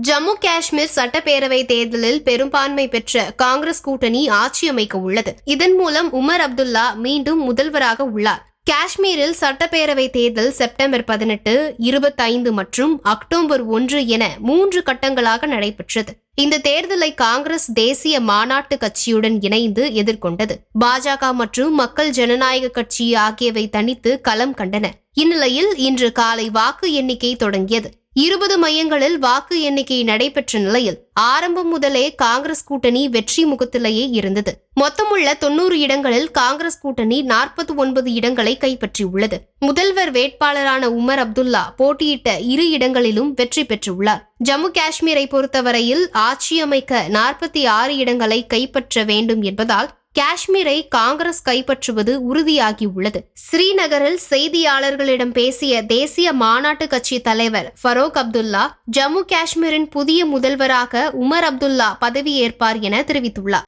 ஜம்மு காஷ்மீர் சட்டப்பேரவை தேர்தலில் பெரும்பான்மை பெற்ற காங்கிரஸ் கூட்டணி ஆட்சி அமைக்க உள்ளது. இதன் மூலம் உமர் அப்துல்லா மீண்டும் முதல்வராக உள்ளார். காஷ்மீரில் சட்டப்பேரவை தேர்தல் செப்டம்பர் 18, 25 மற்றும் அக்டோபர் 1 என 3 கட்டங்களாக நடைபெற்றது. இந்த தேர்தலை காங்கிரஸ் தேசிய மாநாட்டு கட்சியுடன் இணைந்து எதிர்கொண்டது. பாஜக மற்றும் மக்கள் ஜனநாயக கட்சி ஆகியவை தனித்து களம் கண்டன. இந்நிலையில் இன்று காலை வாக்கு எண்ணிக்கை தொடங்கியது. 20 மையங்களில் வாக்கு எண்ணிக்கை நடைபெற்ற நிலையில் ஆரம்பம் முதலே காங்கிரஸ் கூட்டணி வெற்றி முகத்திலேயே இருந்தது. மொத்தமுள்ள 90 இடங்களில் காங்கிரஸ் கூட்டணி 49 இடங்களை கைப்பற்றியுள்ளது. முதல்வர் வேட்பாளரான உமர் அப்துல்லா போட்டியிட்ட 2 இடங்களிலும் வெற்றி பெற்றுள்ளார். ஜம்மு காஷ்மீரை பொறுத்தவரையில் ஆட்சி அமைக்க 46 இடங்களை கைப்பற்ற வேண்டும் என்பதால் காஷ்மீரை காங்கிரஸ் கைப்பற்றுவது உறுதியாகியுள்ளது. ஸ்ரீநகரில் செய்தியாளர்களிடம் பேசிய தேசிய மாநாட்டு கட்சி தலைவர் ஃபரோக் அப்துல்லா, ஜம்மு காஷ்மீரின் புதிய முதல்வராக உமர் அப்துல்லா பதவியேற்பார் என தெரிவித்துள்ளார்.